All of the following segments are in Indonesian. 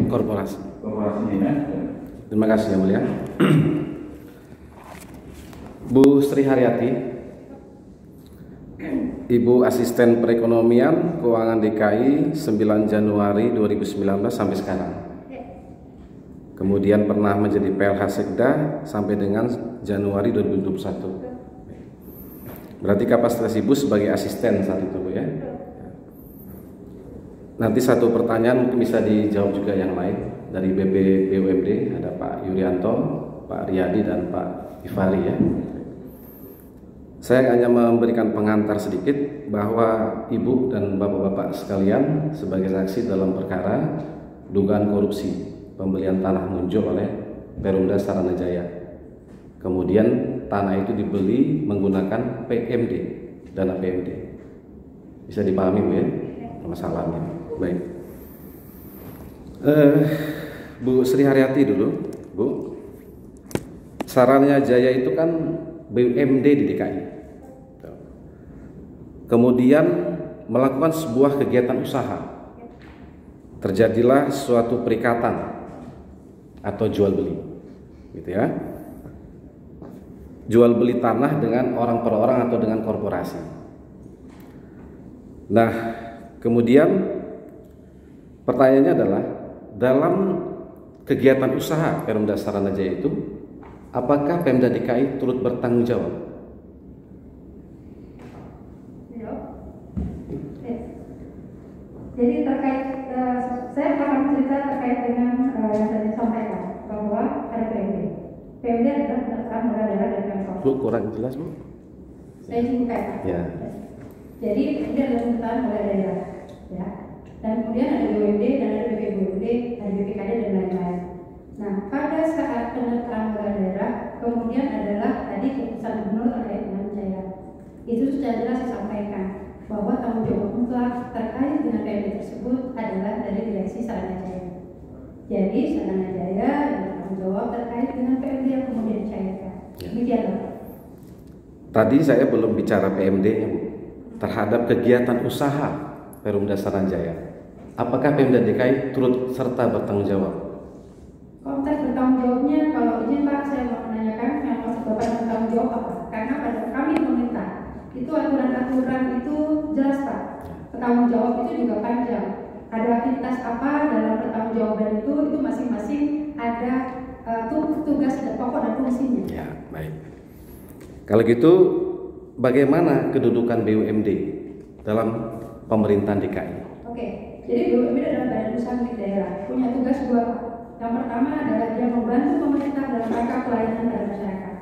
Korporasi. Korporasinya ya. Terima kasih yang mulia. Bu Sri Haryati, Ibu Asisten Perekonomian Keuangan DKI 9 Januari 2019 sampai sekarang. Kemudian pernah menjadi PLH Sekda sampai dengan Januari 2021. Berarti kapasitas Ibu sebagai asisten saat itu, Bu, ya. Nanti satu pertanyaan mungkin bisa dijawab juga yang lain dari BUMD, ada Pak Yuryanto, Pak Riyadi, dan Pak Ifari, ya. Saya hanya memberikan pengantar sedikit bahwa Ibu dan Bapak-Bapak sekalian sebagai saksi dalam perkara dugaan korupsi pembelian tanah muncul oleh Perumda Saranajaya. Kemudian tanah itu dibeli menggunakan PMD, dana PMD. Bisa dipahami, Bu, ya, masalahnya. Baik. Bu Sri Haryati dulu, Bu. Saranajaya itu kan BUMD di DKI. Kemudian melakukan sebuah kegiatan usaha. Terjadilah suatu perikatan atau jual beli, gitu ya. Jual beli tanah dengan orang per orang atau dengan korporasi. Nah, kemudian pertanyaannya adalah dalam kegiatan usaha Perumda Saranajaya itu, apakah Pemda DKI turut bertanggung jawab? Jadi terkait, saya akan cerita terkait dengan yang tadi disampaikan bahwa ada PMD. PMD adalah penelusuran modal daerah dan Pemprov. Bu, kurang jelas, Bu. Saya singkat. Ya. Jadi PMD adalah penelusuran modal daerah, ya. Dan kemudian ada BUMD dan ada BPBUMD, ada BPKD dan lain-lain. Nah, pada saat penelusuran modal daerah, kemudian adalah tadi keputusan gubernur terkait dengan Jaya. Itu sudah jelas disampaikan bahwa tanggung jawab mutlak terkait dengan PMD tersebut adalah dari Direksi Saranajaya. Jadi Saranajaya yang bertanggung jawab terkait dengan PMD yang kemudian dicairkan. Demikian, Bapak. Tadi saya belum bicara PMD, Bu, terhadap kegiatan usaha Perumda Saranajaya. Apakah Pemda DKI turut serta bertanggung jawab? Konteks bertanggung jawabnya, kalau izin Pak, saya mau menanyakan yang maksud Bapak bertanggung jawab apa? Karena pada kami pemerintah itu aturan-aturan itu jelas, Pak. Bertanggung jawab itu juga panjang. Ada aktivitas apa dalam pertanggungjawaban itu masing-masing ada tugas dan pokok dan fungsinya. Ya, baik. Kalau gitu, bagaimana kedudukan BUMD dalam pemerintahan DKI? Oke, jadi BUMD adalah badan usaha milik daerah, punya tugas dua, Pak. Yang pertama adalah dia membantu pemerintah dalam rangka pelayanan pada masyarakat.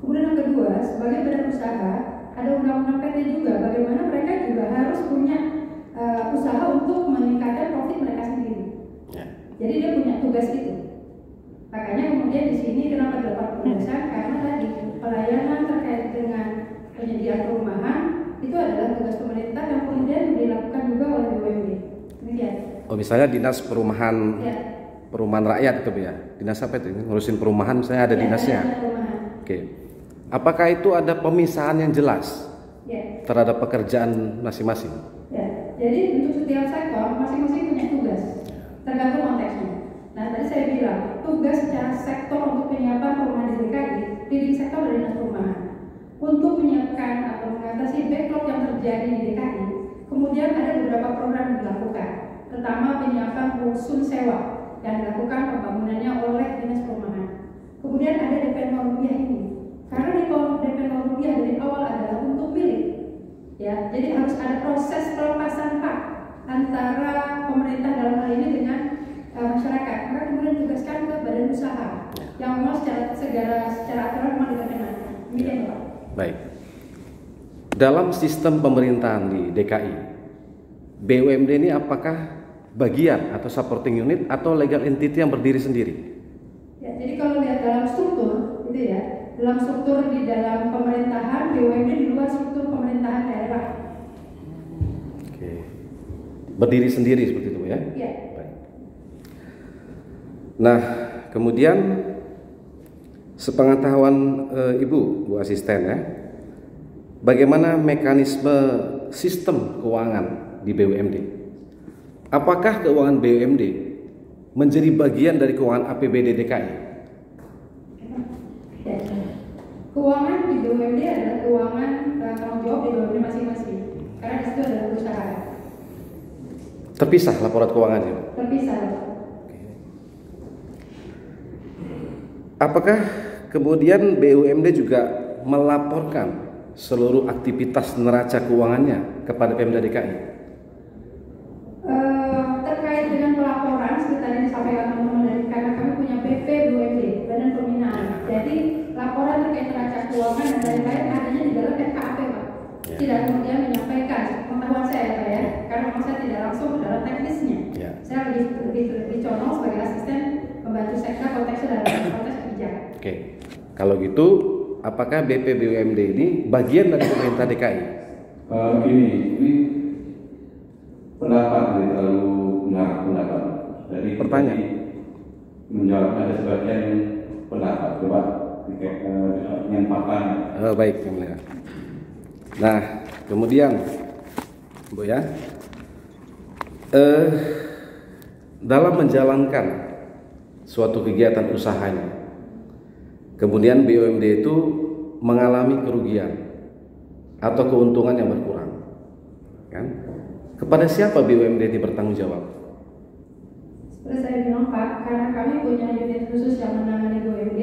Kemudian yang kedua, sebagai badan usaha, ada undang-undang PT juga, bagaimana mereka juga harus punya usaha untuk meningkatkan profit mereka sendiri. Ya. Jadi dia punya tugas itu. Makanya kemudian di sini kenapa dapat penugasan, karena tadi pelayanan terkait dengan penyediaan perumahan itu adalah tugas pemerintah yang kemudian dilakukan juga oleh BUMD. Demikian. Oh, misalnya dinas perumahan, Ya. perumahan rakyat itu, ya. Dinas apa itu? Ngurusin perumahan, misalnya ada Ya, dinasnya. ada perumahan. Oke. Apakah itu ada pemisahan yang jelas Ya. terhadap pekerjaan masing-masing? Ya. Jadi untuk setiap sektor masing-masing punya tugas, tergantung konteksnya. Nah, tadi saya bilang tugas secara sektor untuk penyiapan perumahan di DKI, leading sektor dari dinas perumahan untuk menyiapkan atau mengatasi backlog yang terjadi di DKI. Kemudian ada beberapa program yang dilakukan, pertama penyiapan rusun sewa yang dilakukan pembangunannya oleh dinas perumahan. Kemudian ada DP 0 rupiah ini, karena DP 0 rupiah dari awal adalah untuk milik, ya. Jadi harus ada proses pelepasan hak antara pemerintah dalam hal ini dengan masyarakat. Maka kemudian ditugaskan ke badan usaha yang memang secara aturan memang diperkenankan. Demikian, Pak. Baik. Dalam sistem pemerintahan di DKI, BUMD ini apakah bagian atau supporting unit atau legal entity yang berdiri sendiri? Ya, jadi kalau lihat dalam struktur, gitu ya, dalam struktur di dalam pemerintahan, BUMD di luar struktur pemerintahan daerah. Oke. Berdiri sendiri seperti itu, ya? Ya. Baik. Nah, kemudian sepengetahuan Ibu, Bu Asisten, ya, bagaimana mekanisme sistem keuangan di BUMD. Apakah keuangan BUMD menjadi bagian dari keuangan APBD DKI? Ya. Keuangan di BUMD adalah keuangan tanggung jawab di BUMD masing-masing. Karena di situ adalah perusahaan. Terpisah laporan keuangannya? Terpisah. Apakah kemudian BUMD juga melaporkan seluruh aktivitas neraca keuangannya kepada Pemda DKI? Terkait dengan pelaporan seperti tadi disampaikan teman-teman dari karena kami punya PP BUMD, Badan Pembinaan. Jadi laporan terkait neraca keuangan dan lain-lain adanya di dalam FKAP, Pak. Ya. Tidak kemudian menyampaikan pengetahuan saya, Pak ya, karena memang saya tidak langsung ke dalam teknisnya. Ya. Saya lebih condong sebagai asisten membantu sekda konteksnya dalam konteks kebijakan. Oke, kalau gitu apakah BP BUMD ini bagian dari pemerintah DKI? Ini pendapat dari terlalu mengarah pendapat. Jadi Pertanyaan. menjawab ada sebagian pendapat. Coba yang faktanya. Oh, baik, yang mulia. Nah, kemudian Bu ya, dalam menjalankan suatu kegiatan usahanya, kemudian BUMD itu mengalami kerugian atau keuntungan yang berkurang, kan? Kepada siapa BUMD ini bertanggung jawab? Seperti saya bilang Pak, karena kami punya unit khusus yang menangani BUMD,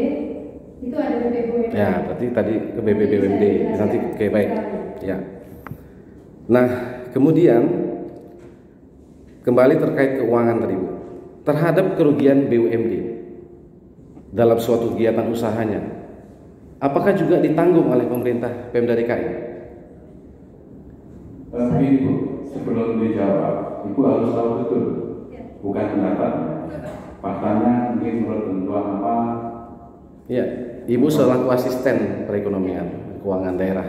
itu ada BP BUMD. Ya, berarti tadi ke BP BUMD, nanti oke baik. Ya. Nah, kemudian kembali terkait keuangan tadi Bu, terhadap kerugian BUMD dalam suatu kegiatan usahanya, apakah juga ditanggung oleh pemerintah Pemda DKI? Tapi Ibu, sebelum dijawab, Ibu harus tahu betul, bukan pendapat, faktanya mungkin menurut tentuan apa. Ya, Ibu selaku asisten perekonomian keuangan daerah.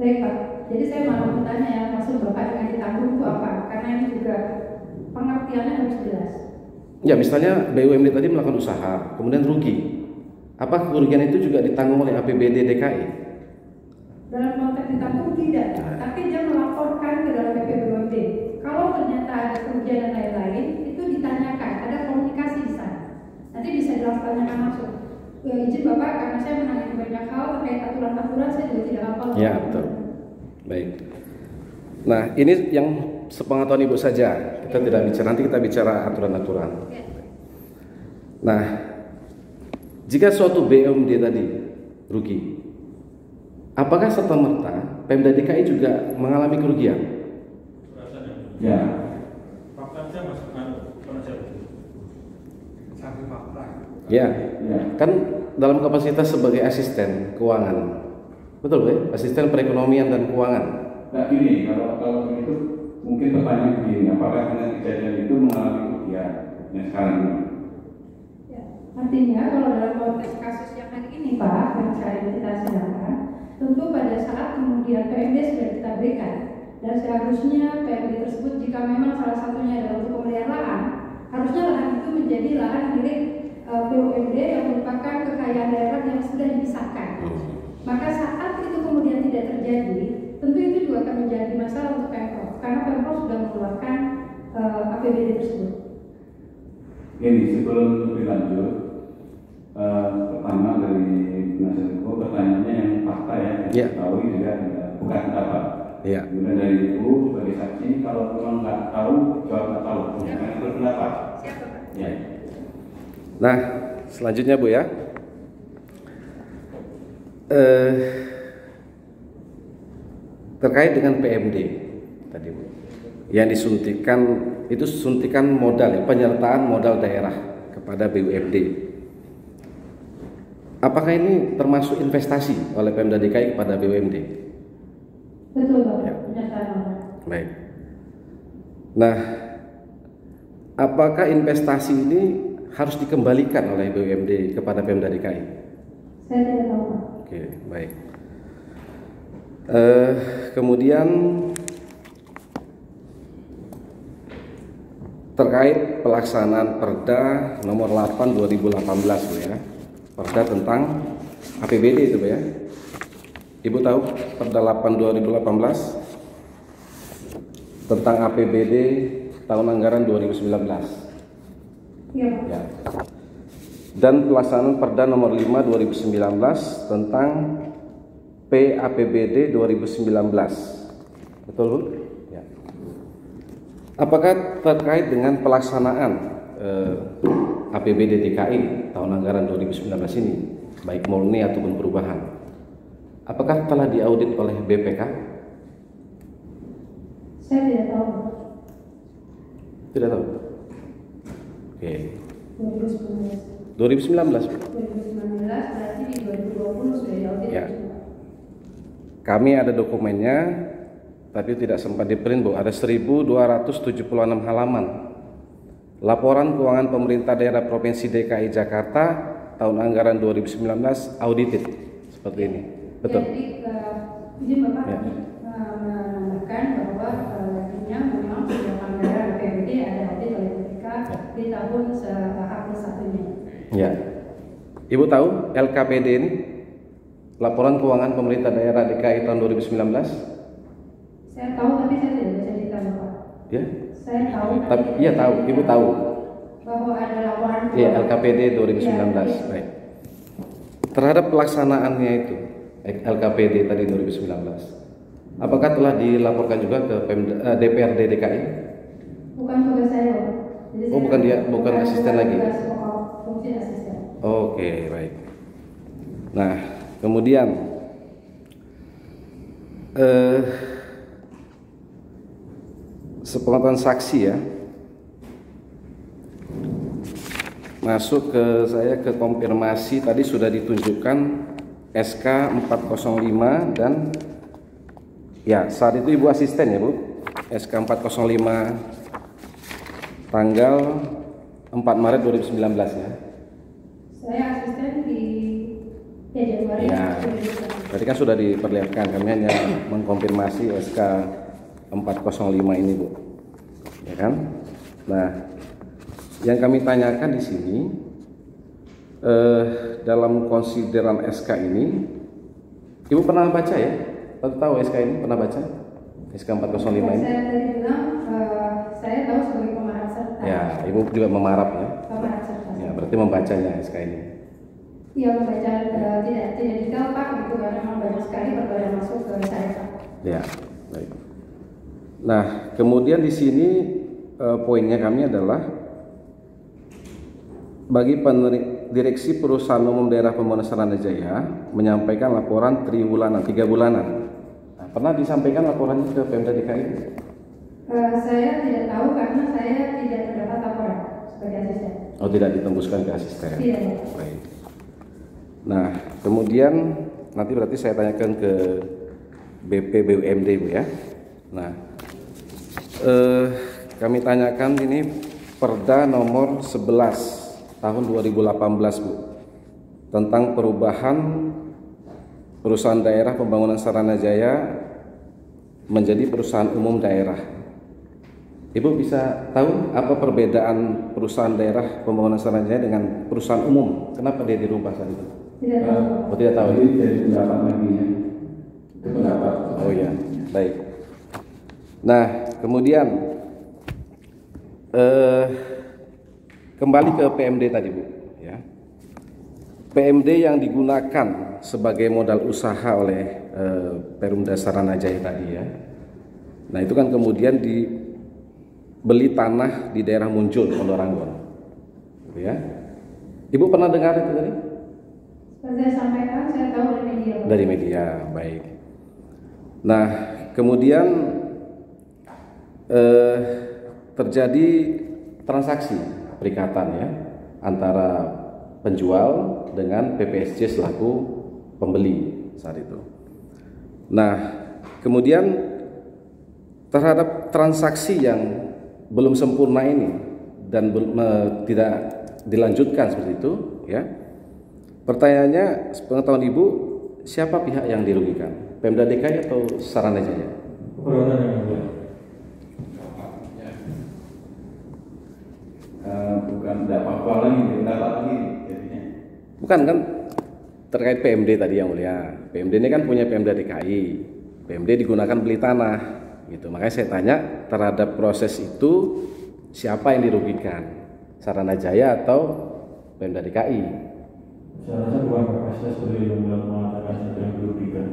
Baik Pak, jadi saya mau bertanya ya, maksud Bapak dengan ditanggung itu apa? Karena ini juga pengertiannya harus jelas. Ya, misalnya BUMD tadi melakukan usaha, kemudian rugi. Apa kerugian itu juga ditanggung oleh APBD DKI? Dalam konteks ditanggung tidak, tapi dia melaporkan ke dalam BP BUMD. Kalau ternyata ada kerugian dan lain-lain, itu ditanyakan, ada komunikasi di sana. Nanti bisa ditanyakan langsung. Izin Bapak, karena saya menangani banyak hal terkait aturan-aturan, saya juga tidak hafal. Ya, betul. Baik. Nah, ini yang sepengetahuan Ibu saja. Kita tidak bicara, nanti kita bicara aturan-aturan. Nah, jika suatu BUMD tadi rugi, apakah serta-merta Pemda DKI juga mengalami kerugian? Ya. Ya, Ya. kan dalam kapasitas sebagai asisten keuangan, betul Bu? Asisten perekonomian dan keuangan. Nah gini, kalau begitu mungkin pertanyaan begini, apakah dengan kejadian itu mengalami kerugian yang sekarang ini? Ya, artinya kalau dalam konteks kasus yang hari ini Pak, yang saya kita sedangkan, tentu pada saat kemudian PMD sudah kita berikan, dan seharusnya PMD tersebut jika memang salah satunya adalah untuk pembelian lahan, harusnya lahan itu menjadi lahan milik BUMD yang merupakan kekayaan daerah yang sudah dipisahkan. Maka saat itu kemudian tidak terjadi, tentu itu juga akan menjadi masalah untuk Pemprov, karena Pemprov sudah mengeluarkan APBD tersebut. Ini sebelum lebih lanjut, pertama dari penasihat hukum pertanyaannya yang fakta ya, Ya. tahu juga bukan pendapat. Ya. Kemudian dari Ibu sebagai saksi, kalau memang nggak tahu, jawab nggak tahu, jangan berpendapat. Siapa Pak? Ya. Nah, selanjutnya Bu ya, terkait dengan PMD tadi Bu, yang disuntikan itu suntikan modal ya, penyertaan modal daerah kepada BUMD. Apakah ini termasuk investasi oleh Pemda DKI kepada BUMD? Betul Pak, Ya. penyertaan modal. Baik. Nah, apakah investasi ini harus dikembalikan oleh BUMD kepada Pemda DKI? Saya tidak tahu Pak. Oke, baik. Kemudian terkait pelaksanaan Perda nomor 8 2018 Bu ya. Perda tentang APBD itu Bu ya. Ibu tahu Perda 8 2018? tentang APBD tahun anggaran 2019. Iya, Pak. Ya. Dan pelaksanaan Perda nomor 5 2019 tentang PAPBD 2019. Betul, Bu? Ya. Apakah terkait dengan pelaksanaan APBD DKI tahun anggaran 2019 ini, baik murni ataupun perubahan, apakah telah diaudit oleh BPK? Saya tidak tahu. Tidak tahu. Oke. 2019. 2019. 2019 berarti di 2020 sudah diaudit. Ya. Kami ada dokumennya, tapi tidak sempat di-print, Bu. Ada 1276 halaman. Laporan keuangan pemerintah daerah Provinsi DKI Jakarta tahun anggaran 2019 audited. Seperti ini. Betul. Jadi izin Bapak Ya. menambahkan bahwa artinya memang setiap anggaran APBD ada audit oleh BPK di tahun H+1-nya. Ya. Ibu tahu LKPD ini? Laporan keuangan pemerintah daerah DKI tahun 2019? Saya tahu tapi saya tidak bisa detail Bapak. Ya. Saya tahu. Tapi iya tahu, Ibu tahu. Bahwa ada laporan. Iya, LKPD 2019. Ya. Baik. Terhadap pelaksanaannya itu LKPD tadi 2019. Apakah telah dilaporkan juga ke DPRD DKI? Bukan tugas saya, Bapak. Jadi Oh, bukan dia, bukan asisten lagi. Tugas pokok fungsi asisten. Oke, baik. Nah, kemudian sepengetahuan saksi ya, masuk ke saya ke konfirmasi tadi sudah ditunjukkan SK 405 dan ya saat itu Ibu asisten ya Bu, SK 405 tanggal 4 Maret 2019 ya. Saya asisten di Januari. Ya, tadi kan sudah diperlihatkan, kami hanya mengkonfirmasi SK 405 ini Bu, ya kan? Nah, yang kami tanyakan di sini dalam konsideran SK ini, Ibu pernah baca ya? Tahu SK ini, pernah baca? SK 405 ini? Saya tadi bilang saya tahu sebagai pemarap serta. Ya, Ibu juga memarap ya? Pemarap serta. Ya, berarti membacanya SK ini. Iya, membaca tidak detail Pak, gitu karena memang banyak sekali perkara yang masuk ke saya Pak. Ya, baik. Nah, kemudian di sini poinnya kami adalah bagi Direksi Perusahaan Umum Daerah Pembangunan Saranajaya menyampaikan laporan triwulan 3 bulanan. Nah, pernah disampaikan laporannya ke Pemda DKI? Saya tidak tahu karena saya tidak terdapat laporan sebagai asisten. Oh, tidak ditembuskan ke asisten. Tidak. Baik. Nah, kemudian nanti berarti saya tanyakan ke BP BUMD Bu ya. Nah, kami tanyakan ini Perda nomor 11 tahun 2018 Bu, tentang perubahan perusahaan daerah pembangunan Saranajaya menjadi perusahaan umum daerah. Ibu bisa tahu apa perbedaan perusahaan daerah pembangunan Saranajaya dengan perusahaan umum? Kenapa dia dirubah saat itu? Tidak tahu. Oh, tidak tahu. Jadi dari pendapat lagi ya. Itu pendapat. Oh ya, baik. Nah, kemudian kembali ke PMD tadi Bu, ya. PMD yang digunakan sebagai modal usaha oleh Perumda Saranajaya tadi ya. Nah, itu kan kemudian dibeli tanah di daerah Muncul, Pondoranggon, gitu ya. Ibu pernah dengar itu tadi? Seperti saya sampaikan, saya tahu dari media. Dari media, baik. Nah, kemudian terjadi transaksi perikatan ya antara penjual dengan PPSC selaku pembeli saat itu. Nah, kemudian terhadap transaksi yang belum sempurna ini dan tidak dilanjutkan seperti itu ya. Pertanyaannya, pengetahuan Ibu, siapa pihak yang dirugikan? Pemda DKI atau Saranajaya? Bukan tidak apa-apa lagi, pendapat lagi jadinya. Bukan kan terkait PMD tadi yang mulia. PMD ini kan punya Pemda DKI. PMD digunakan beli tanah. gitu. Makanya saya tanya terhadap proses itu siapa yang dirugikan, Saranajaya atau Pemda DKI? Saya rasa bukan kapasitas seperti yang mengatakan saja yang dirugikan.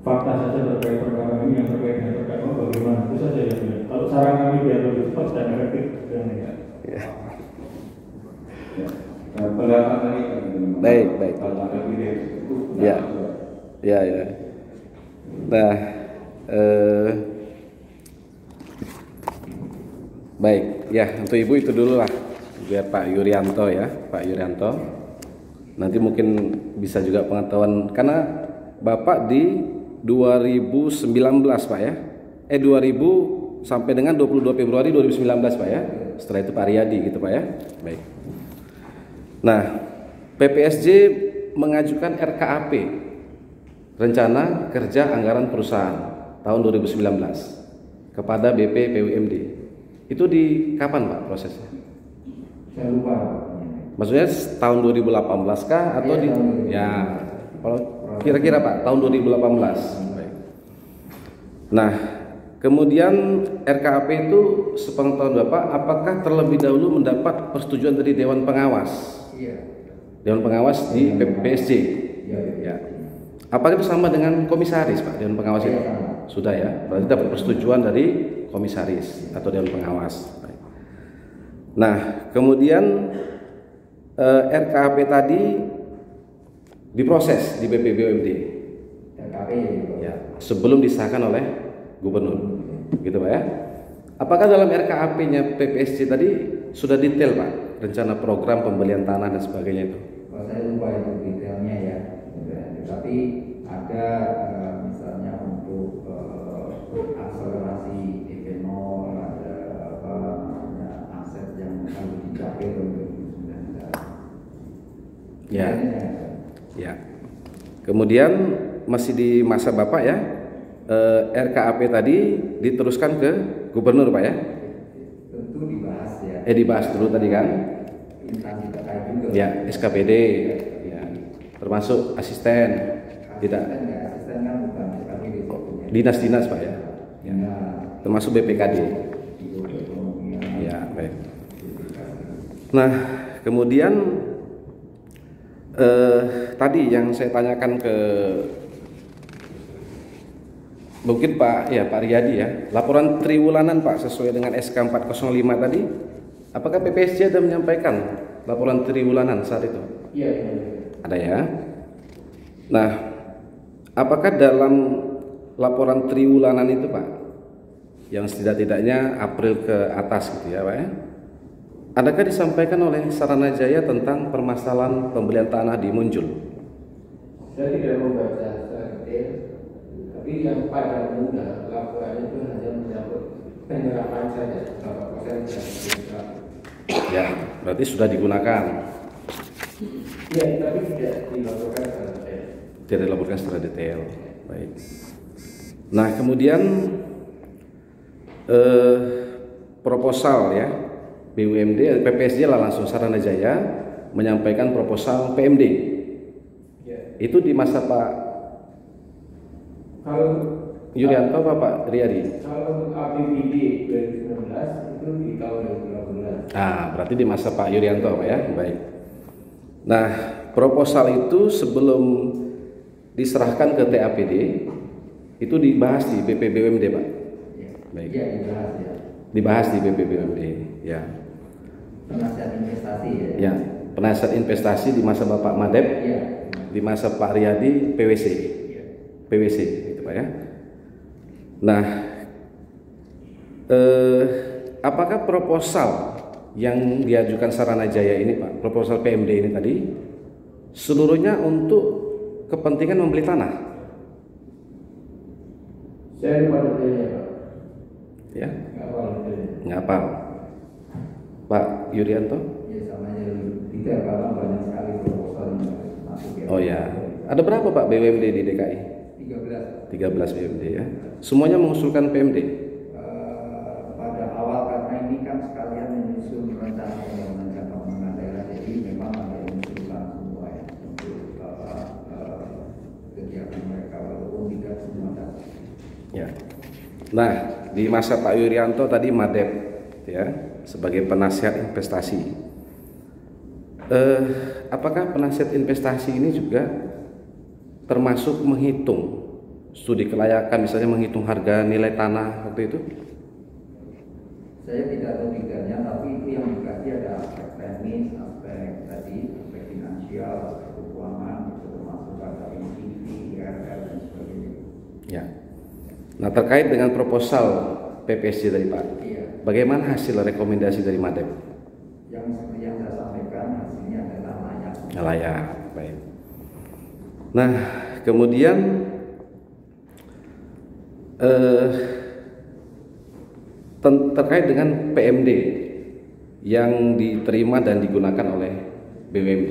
Fakta saja terkait perkara ini yang terkait dengan terdakwa bagaimana itu saja ya. Kalau saran kami biar lebih cepat dan efektif dan ya. Pendapat tadi. Baik. Kalau ada pilihan itu. Ya. Nah, baik ya, untuk Ibu itu dulu lah, biar Pak Yuryanto ya, Pak Yuryanto. Nanti mungkin bisa juga pengetahuan karena Bapak di 2019 Pak ya, 2000 sampai dengan 22 Februari 2019 Pak ya. Setelah itu Pak Riyadi gitu Pak ya. Baik. Nah, PPSJ mengajukan RKAP, Rencana Kerja Anggaran Perusahaan tahun 2019 kepada BP PUMD. Itu di kapan Pak prosesnya? Saya lupa. Maksudnya tahun 2018 kah atau ya kalau kira-kira Pak tahun 2018. Baik. Nah, kemudian RKAP itu sepengetahuan Bapak apakah terlebih dahulu mendapat persetujuan dari Dewan Pengawas? Iya. Dewan Pengawas di PPSJ. Ya. Apakah itu sama dengan komisaris Pak, Dewan Pengawas itu? Sudah ya, berarti dapat persetujuan dari komisaris atau Dewan Pengawas. Baik. Nah, kemudian RKAP tadi diproses di BPBUMD. RKAP ya, sebelum disahkan oleh Gubernur, gitu Pak ya. Apakah dalam RKAP-nya PPSJ tadi sudah detail Pak, rencana program pembelian tanah dan sebagainya itu? Saya lupa itu detailnya ya, tapi ada misalnya untuk akselerasi etanol, ada apa namanya aset yang harus dicapai untuk 2019. Ya. Kemudian masih di masa Bapak ya, RKAP tadi diteruskan ke Gubernur Pak ya? Tentu dibahas ya. Dibahas dulu tadi kan? Instansi terkait juga. Ya, SKPD, ya, termasuk asisten, tidak? Asisten kan bukan SKPD. Dinas-dinas Pak ya? Ya. Termasuk BPKD. Ya, baik. Nah, kemudian tadi yang saya tanyakan ke mungkin Pak Riyadi ya, laporan triwulanan Pak sesuai dengan SK 405 tadi, apakah PPSJ ada menyampaikan laporan triwulanan saat itu? Iya. Ada ya. Nah, apakah dalam laporan triwulanan itu Pak, yang setidak-tidaknya April ke atas gitu ya Pak ya, adakah disampaikan oleh Saranajaya tentang permasalahan pembelian tanah di Munjul? Saya tidak membaca secara detail, tapi yang pada mudah laporan itu hanya menyangkut penyerapan saja, berapa persen dan Ya, berarti sudah digunakan. ya, tapi tidak dilaporkan secara detail. Tidak dilaporkan secara detail. Baik. Nah, kemudian proposal ya, BUMD, PPSJ lah langsung Saranajaya menyampaikan proposal PMD. Ya. Itu di masa Pak Kalau Yuryanto apa Pak Riyadi? kalau APBD 2019 itu di tahun 2018. Berarti di masa Pak Yuryanto Pak ya. Baik. Nah, proposal itu sebelum diserahkan ke TAPD itu dibahas di BPBUMD Pak. Baik. Iya, dibahas ya. Dibahas di BPBUMD ya. Penasihat investasi ya. Ya, penasihat investasi di masa Bapak Madep, Iya. di masa Pak Riyadi PWC. Iya. PWC gitu Pak ya. Nah, apakah proposal yang diajukan Saranajaya ini Pak, proposal PMD ini tadi seluruhnya untuk kepentingan membeli tanah? Saya lupa detailnya Pak. Ya, Nggak apa detailnya. nggak apa. Pak Yuryanto? Ya sama aja tidak karena banyak sekali proposal yang masuk ya. Oh ya, ada berapa Pak BUMD di DKI? 13 BUMD ya. Semuanya mengusulkan PMD. Pada awal karena ini kan sekalian menyusun rencana pembangunan jangka menengah daerah, jadi memang ada yang mengusulkan semua ya untuk kegiatan mereka walaupun tidak semua. Ya. Nah, di masa Pak Yurianto tadi Madep ya sebagai penasihat investasi. Apakah penasihat investasi ini juga termasuk menghitung studi kelayakan, misalnya menghitung harga nilai tanah waktu itu? Saya tidak tahu detailnya, tapi itu yang dikaji ada aspek teknis, aspek tadi, aspek finansial, aspek keuangan, termasuk ada NPV, IRR dan sebagainya. Ya. Nah, terkait dengan proposal PPSJ dari Pak, Iya. bagaimana hasil rekomendasi dari Madep? Yang seperti yang saya sampaikan, hasilnya adalah layak. Layak, baik. Nah, kemudian terkait dengan PMD yang diterima dan digunakan oleh BUMD,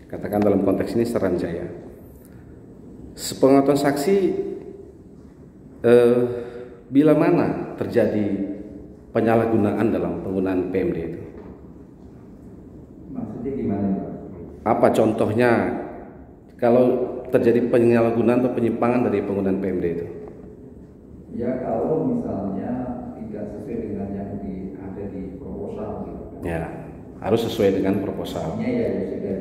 katakan dalam konteks ini Saranajaya, sepengetahuan saksi, bila mana terjadi penyalahgunaan dalam penggunaan PMD itu? Maksudnya gimana, Pak? Apa contohnya kalau terjadi penyalahgunaan atau penyimpangan dari penggunaan PMD itu? Ya kalau misalnya tidak sesuai dengan yang ada di proposal gitu. Ya, harus sesuai dengan proposal. Artinya ya sudah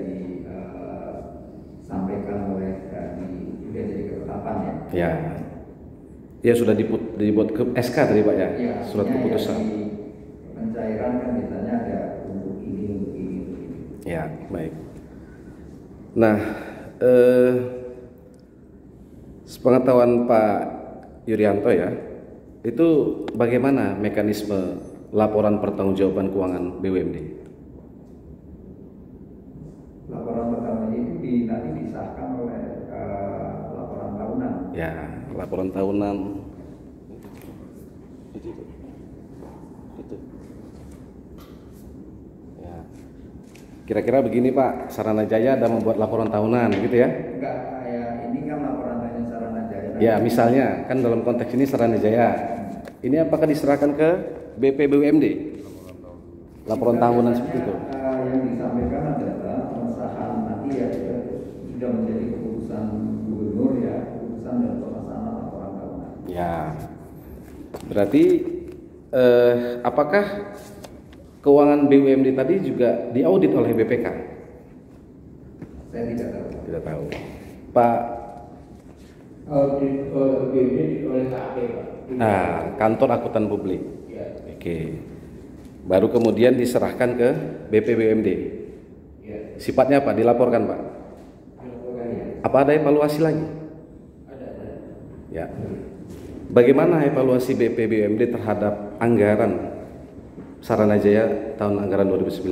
disampaikan oleh sudah jadi ketetapan ya. Ya, ya sudah dibuat ke SK tadi Pak ya, Ya, surat artinya keputusan. ya, di pencairan kan misalnya ada untuk ini, untuk ini, untuk ini. Ya, baik. Nah, sepengetahuan Pak Yurianto ya, itu bagaimana mekanisme laporan pertanggungjawaban keuangan BUMD? Laporan pertama itu nanti disahkan oleh laporan tahunan. Ya, laporan tahunan. Itu. Ya. Kira-kira begini Pak, Saranajaya ada membuat laporan tahunan gitu ya? Enggak, kayak ini kan laporan tahunan Saranajaya. Ya, misalnya kan dalam konteks ini Saranajaya. Ini apakah diserahkan ke BPBUMD? Laporan tahunan seperti itu. Yang disampaikan adalah pengesahan nanti ya sudah menjadi keputusan gubernur ya, keputusan dan pengesahan laporan tahunan. Ya. Berarti apakah keuangan BUMD tadi juga diaudit oleh BPK? Saya tidak tahu. Tidak tahu. Pak, Audit BUMD oleh KAP, Pak. nah, kantor akuntan publik. Ya. Oke. Baru kemudian diserahkan ke BPBUMD. Ya. Sifatnya apa? Dilaporkan, Pak. Dilaporkan ya. Apa ada evaluasi lagi? Ada. Ya. Bagaimana evaluasi BPBUMD terhadap anggaran Saranajaya tahun anggaran 2019?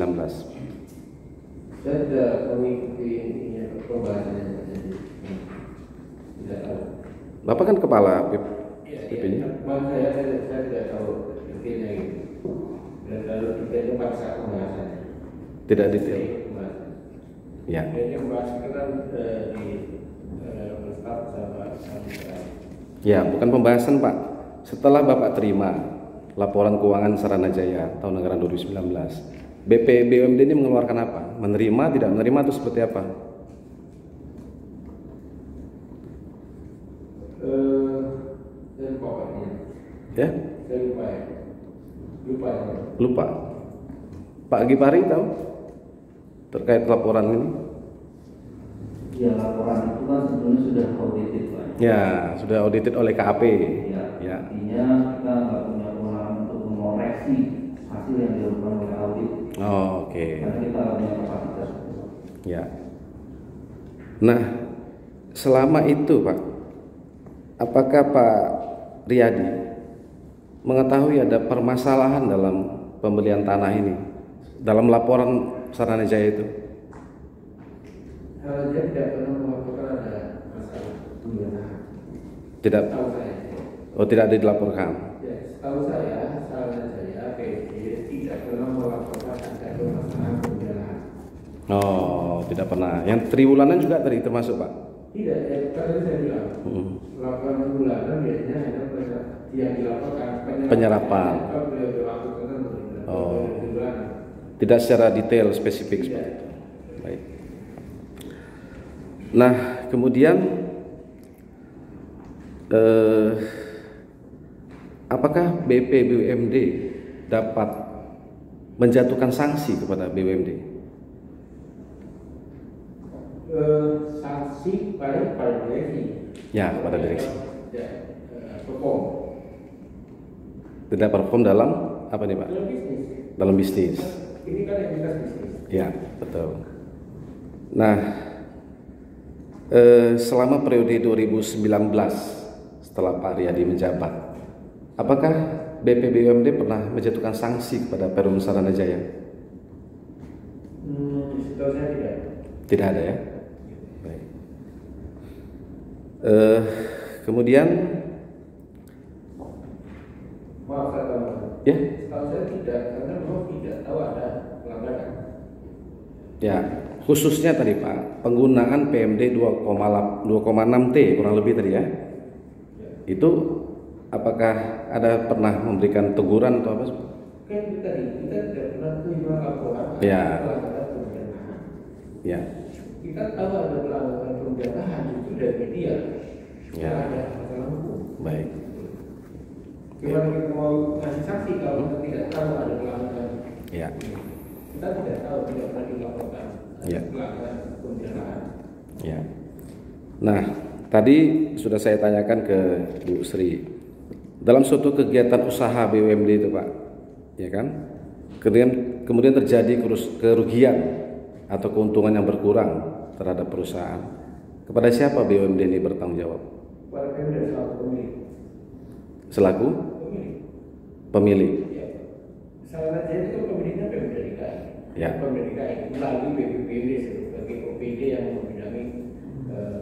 Saya tidak mengikuti ininya pembahasannya. Tidak tahu. Bapak kan kepala PP-nya. Saya tidak tahu detailnya gitu. Dan lalu detailnya pada saat pembahasannya. Tidak detail. Pembahasan. Ya. Ini pembahasan itu kan di staf sama. Ya, bukan pembahasan Pak. Setelah Bapak terima laporan keuangan Saranajaya tahun anggaran 2019, BPBUMD ini mengeluarkan apa? Menerima, tidak menerima atau seperti apa? Saya lupa Pak. Ya? Saya lupa ya. Lupa. Pak Gipari tahu terkait laporan ini? Ya laporan itu kan sebetulnya sudah audited Pak. Ya, sudah audited oleh KAP. Ya. Artinya kita nggak punya kewenangan untuk mengoreksi hasil yang dilakukan oleh audit. Oh, oke. Karena kita nggak punya kapasitas. Ya. Nah, selama itu Pak, apakah Pak Riyadi mengetahui ada permasalahan dalam pembelian tanah ini dalam laporan Saranajaya itu? Kalau dia tidak pernah melaporkan ada masalah pembelian. Tidak. Tahu saya. Oh, tidak dilaporkan. Ya, setahu saya, Saranajaya PSJ tidak pernah melaporkan ada permasalahan pembelian. Oh, tidak pernah. Yang triwulan juga tadi termasuk Pak? Tidak, ya, tadi saya bilang laporan bulanan biasanya hanya yang dilaporkan Penyerapan. Oh. Tidak secara detail spesifik seperti itu. Baik. Nah, kemudian apakah BPBUMD dapat menjatuhkan sanksi kepada BUMD? Sanksi paling pada direksi. Ya, kepada direksi. Perform. Tidak perform dalam apa nih Pak? Dalam bisnis. Dalam bisnis. Ini kan entitas bisnis. Ya, betul. Nah, selama periode 2019 setelah Pak Riyadi menjabat, apakah BPBUMD pernah menjatuhkan sanksi kepada Perum Saranajaya? Setahu saya tidak. Tidak ada ya. Baik. Kemudian, Maaf saya tahu. ya, Setahu saya tidak, karena memang tidak tahu ada pelanggaran. ya, khususnya tadi Pak, penggunaan PMD 2,6T kurang lebih tadi ya. Itu apakah ada pernah memberikan teguran atau apa? Kan itu tadi, kita tidak pernah terima laporan Ya. pelanggaran pemerintahan. Ya, Kita tahu ada pelanggaran pemerintahan itu dari media. Ya. Ada masalah hukum. baik. Gimana kita mau ngasih saksi kalau kita tidak tahu ada pelanggaran? Ya, Kita tidak tahu, tidak pernah dilaporkan Ya. pelanggaran pemerintahan. ya. Nah, tadi sudah saya tanyakan ke Bu Sri. Dalam suatu kegiatan usaha BUMD itu Pak, ya kan? Kemudian terjadi kerugian atau keuntungan yang berkurang terhadap perusahaan. Kepada siapa BUMD ini bertanggung jawab? Pada Pemda selaku pemilik. Selaku Pemilik. pemilik. Ya. Salah saja itu pemiliknya Pemda DKI. Ya. Pemda DKI melalui BPBD sebagai OPD yang membidangi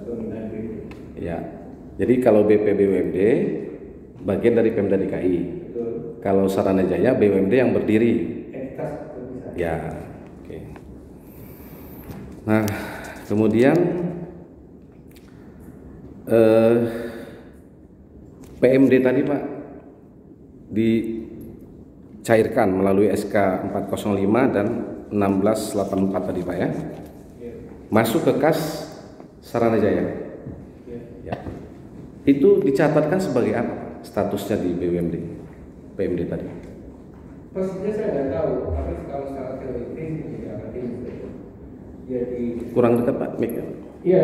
pemerintahan BPD. Ya. Jadi kalau BPBUMD bagian dari Pemda DKI. Betul. Kalau Saranajaya BUMD yang berdiri. Entitas terpisah. Ya. Oke. Nah, kemudian PMD tadi Pak dicairkan melalui SK 405 dan 1684 tadi Pak ya. Ya. Masuk ke kas Saranajaya. Ya. Ya. Itu dicatatkan sebagai apa statusnya di BUMD? PMD tadi. Posisinya saya nggak tahu, tapi kalau secara teoritis menjadi akademis. Jadi Kurang dekat Pak mic. iya,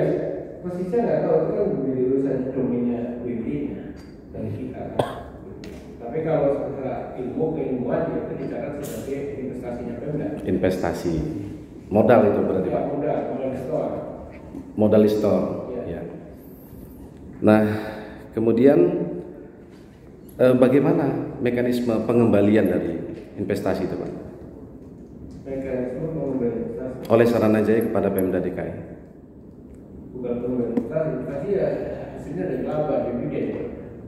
posisinya nggak tahu itu kan menjadi urusan domainnya BPD-nya dan kita. Tapi kalau secara keilmuan ya itu dicatat sebagai investasinya Pemda. Investasi. Modal itu berarti Ya, Pak. modal store. Modal store. Ya. Ya. Nah, kemudian bagaimana mekanisme pengembalian dari investasi itu Pak? Mekanisme pengembalian investasi. Oleh Saranajaya kepada Pemda DKI. Bukan pengembalian investasi ya hasilnya dari laba dividen.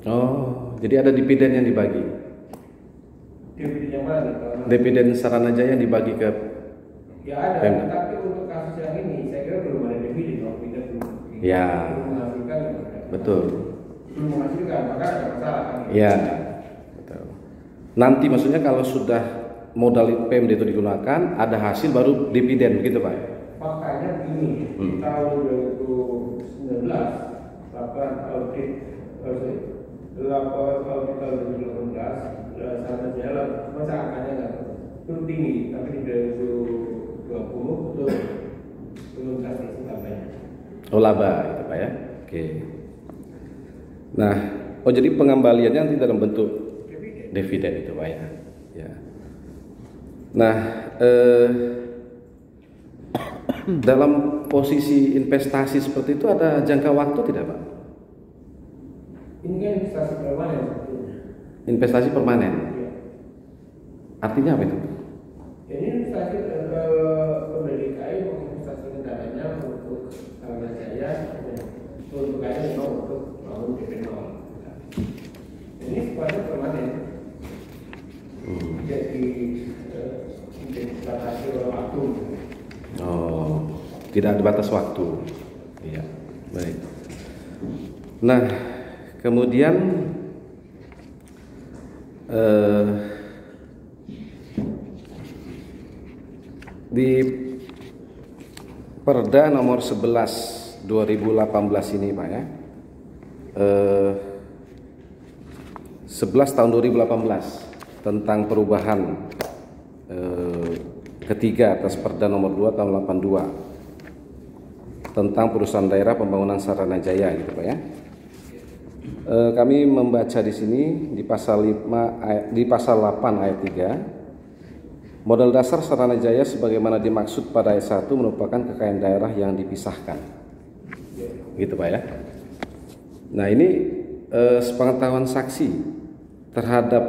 Oh, jadi ada dividen yang dibagi. Dividen yang mana? Kalau Dividen Saranajaya yang dibagi ke ya ada, Pemda. tapi untuk kasus yang ini saya kira belum ada dividen kalau kita belum Ya. belum menghasilkan. Betul. Belum menghasilkan, maka ada masalah kan? Ya. Betul. Nanti maksudnya kalau sudah modal PMD itu digunakan, ada hasil baru dividen begitu Pak? Makanya begini, di tahun 2019 laporan audit tahun 2018 sana jalan masa angkanya nggak itu tinggi, tapi di 2020 itu belum drastis tambahnya. Oh laba itu Pak ya? Oke. Nah, oh jadi pengembaliannya nanti dalam bentuk dividen itu Pak ya? Ya. Nah, dalam posisi investasi seperti itu ada jangka waktu tidak Pak? Ini kan investasi permanen sebetulnya. Investasi permanen. Ya. Artinya apa itu? Ini investasi pendidikan investasi negaranya untuk Saranajaya untuk kaya memang untuk bangun DP0. Ini sifatnya permanen. Jadi dibatasi oleh waktu. Oh, tidak ada batas waktu. Iya, baik. Nah, kemudian di Perda nomor 11 2018 ini Pak ya, 11 tahun 2018 tentang perubahan ketiga atas Perda nomor 2 tahun 82 tentang perusahaan daerah pembangunan sarana jaya gitu Pak ya. Kami membaca di sini di pasal 8 ayat 3, modal dasar sarana jaya sebagaimana dimaksud pada ayat 1 merupakan kekayaan daerah yang dipisahkan. Gitu Pak ya. Nah, ini sepengetahuan saksi terhadap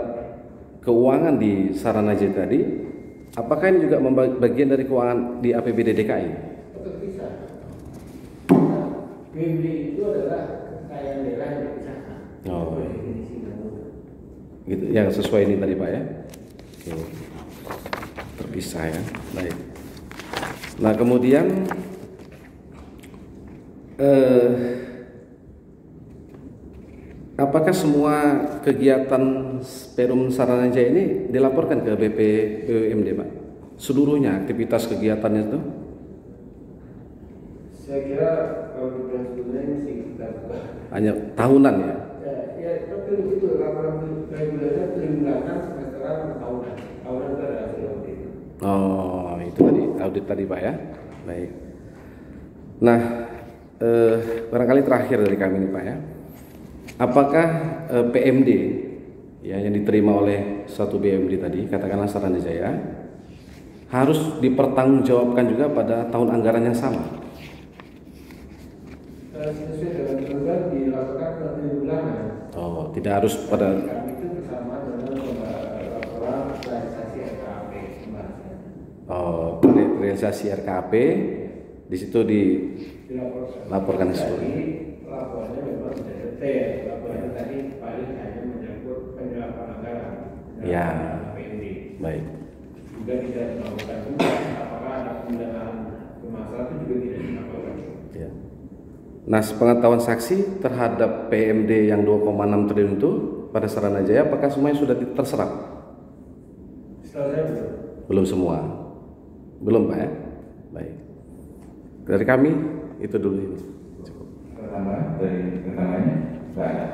keuangan di sarana jaya tadi, apakah ini juga bagian dari keuangan di APBD DKI? Terpisah. BMD itu adalah kekayaan daerah yang dipisahkan. Oh, gitu. Yang sesuai ini tadi Pak ya. Oke. Terpisah ya. Baik. Nah, kemudian apakah semua kegiatan Perum Sarana Jaya ini dilaporkan ke BPUMD Pak? Seluruhnya aktivitas kegiatannya itu? Saya kira kalau kita sebenarnya mesti kita buka. Hanya tahunan ya? Ya betul itu laporan regulernya bulanan, semesteran, tahunan. Tahunan itu ada hasil audit. Oh, itu tadi audit tadi Pak ya. Baik. Nah, barangkali terakhir dari kami nih Pak ya. Apakah PMD ya yang diterima oleh suatu BUMD tadi, katakanlah Sarana Jaya, harus dipertanggungjawabkan juga pada tahun anggaran yang sama? Sesuai dengan ketentuan dilakukan per bulanan. Oh, tidak harus pada. Kami itu bersama dengan laporan realisasi RKAP pembahasannya. Oh, realisasi RKAP di situ dilaporkan seluruh. Jadi laporannya memang sudah detail. Laporannya tadi paling hanya menyangkut penyerapan anggaran. Ya. PND. Baik. Juga tidak dilakukan juga apakah ada pendanaan bermasalah itu juga tidak dilakukan. Ya. Nah, sepengetahuan saksi terhadap PMD yang 2,6 triliun itu pada Sarana Jaya, apakah semuanya sudah terserap? Setahu saya belum. Belum semua. Belum Pak ya? Baik. Dari kami itu dulu ini. Cukup. Pertama dari keterangannya Mbak Ana.